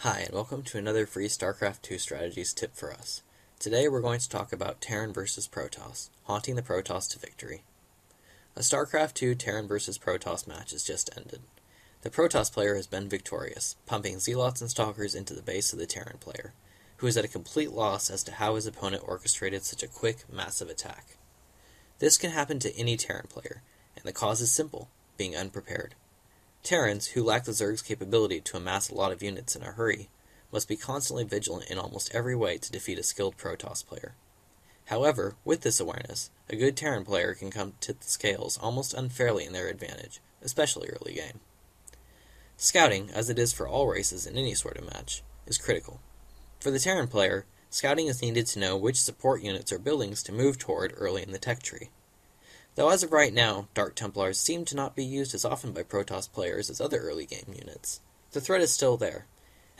Hi, and welcome to another free StarCraft 2 strategies tip for us. Today we're going to talk about Terran versus Protoss, haunting the Protoss to victory. A StarCraft 2 Terran versus Protoss match has just ended. The Protoss player has been victorious, pumping Zealots and Stalkers into the base of the Terran player, who is at a complete loss as to how his opponent orchestrated such a quick, massive attack. This can happen to any Terran player, and the cause is simple: being unprepared. Terrans, who lack the Zerg's capability to amass a lot of units in a hurry, must be constantly vigilant in almost every way to defeat a skilled Protoss player. However, with this awareness, a good Terran player can come tip the scales almost unfairly in their advantage, especially early game. Scouting, as it is for all races in any sort of match, is critical. For the Terran player, scouting is needed to know which support units or buildings to move toward early in the tech tree. Though as of right now, Dark Templars seem to not be used as often by Protoss players as other early game units, the threat is still there,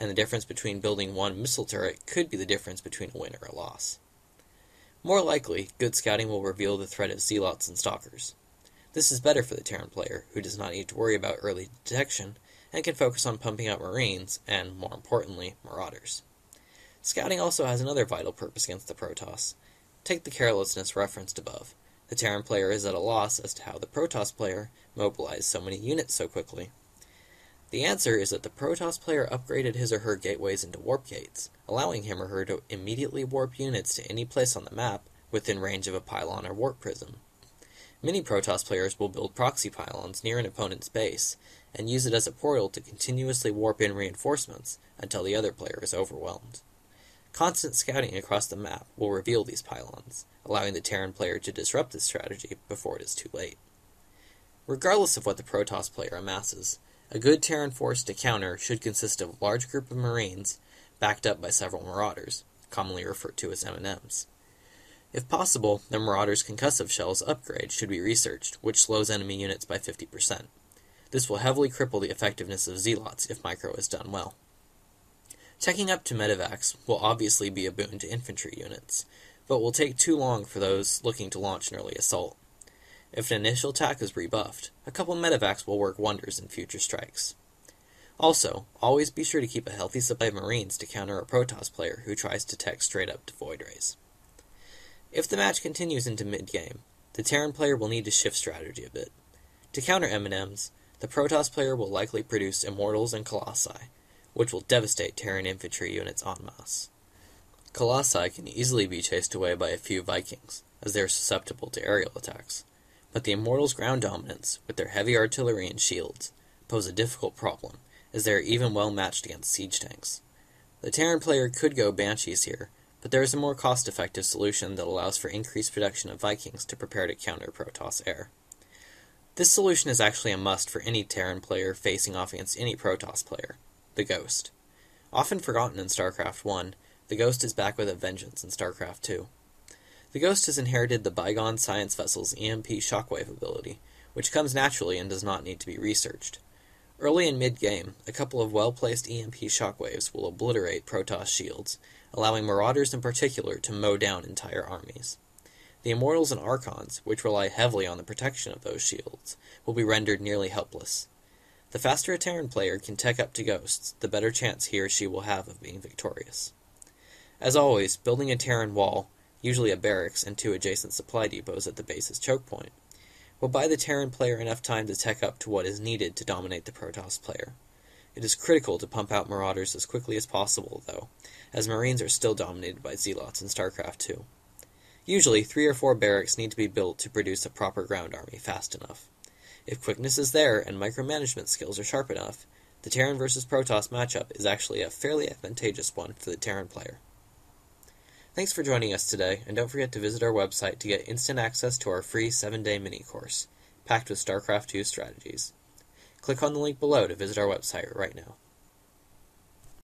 and the difference between building one missile turret could be the difference between a win or a loss. More likely, good scouting will reveal the threat of Zealots and Stalkers. This is better for the Terran player, who does not need to worry about early detection, and can focus on pumping out Marines, and, more importantly, Marauders. Scouting also has another vital purpose against the Protoss. Take the carelessness referenced above. The Terran player is at a loss as to how the Protoss player mobilized so many units so quickly. The answer is that the Protoss player upgraded his or her gateways into warp gates, allowing him or her to immediately warp units to any place on the map within range of a pylon or warp prism. Many Protoss players will build proxy pylons near an opponent's base, and use it as a portal to continuously warp in reinforcements until the other player is overwhelmed. Constant scouting across the map will reveal these pylons, allowing the Terran player to disrupt this strategy before it is too late. Regardless of what the Protoss player amasses, a good Terran force to counter should consist of a large group of Marines backed up by several Marauders, commonly referred to as M&Ms. If possible, the Marauders' concussive shells upgrade should be researched, which slows enemy units by 50%. This will heavily cripple the effectiveness of Zealots if micro is done well. Teching up to medevacs will obviously be a boon to infantry units, but will take too long for those looking to launch an early assault. If an initial attack is rebuffed, a couple medevacs will work wonders in future strikes. Also, always be sure to keep a healthy supply of Marines to counter a Protoss player who tries to tech straight up to Void Rays. If the match continues into mid-game, the Terran player will need to shift strategy a bit. To counter M&Ms, the Protoss player will likely produce Immortals and Colossi, which will devastate Terran infantry units en masse. Colossi can easily be chased away by a few Vikings, as they are susceptible to aerial attacks, but the Immortals' ground dominance, with their heavy artillery and shields, pose a difficult problem, as they are even well matched against siege tanks. The Terran player could go Banshees here, but there is a more cost-effective solution that allows for increased production of Vikings to prepare to counter Protoss air. This solution is actually a must for any Terran player facing off against any Protoss player: the Ghost. Often forgotten in StarCraft 1, the Ghost is back with a vengeance in StarCraft 2. The Ghost has inherited the bygone science vessel's EMP shockwave ability, which comes naturally and does not need to be researched. Early in mid-game, a couple of well-placed EMP shockwaves will obliterate Protoss shields, allowing Marauders in particular to mow down entire armies. The Immortals and Archons, which rely heavily on the protection of those shields, will be rendered nearly helpless. The faster a Terran player can tech up to Ghosts, the better chance he or she will have of being victorious. As always, building a Terran wall, usually a barracks and 2 adjacent supply depots at the base's choke point, will buy the Terran player enough time to tech up to what is needed to dominate the Protoss player. It is critical to pump out Marauders as quickly as possible, though, as Marines are still dominated by Zealots in StarCraft 2. Usually, 3 or 4 barracks need to be built to produce a proper ground army fast enough. If quickness is there and micromanagement skills are sharp enough, the Terran versus Protoss matchup is actually a fairly advantageous one for the Terran player. Thanks for joining us today, and don't forget to visit our website to get instant access to our free 7-day mini-course, packed with StarCraft 2 strategies. Click on the link below to visit our website right now.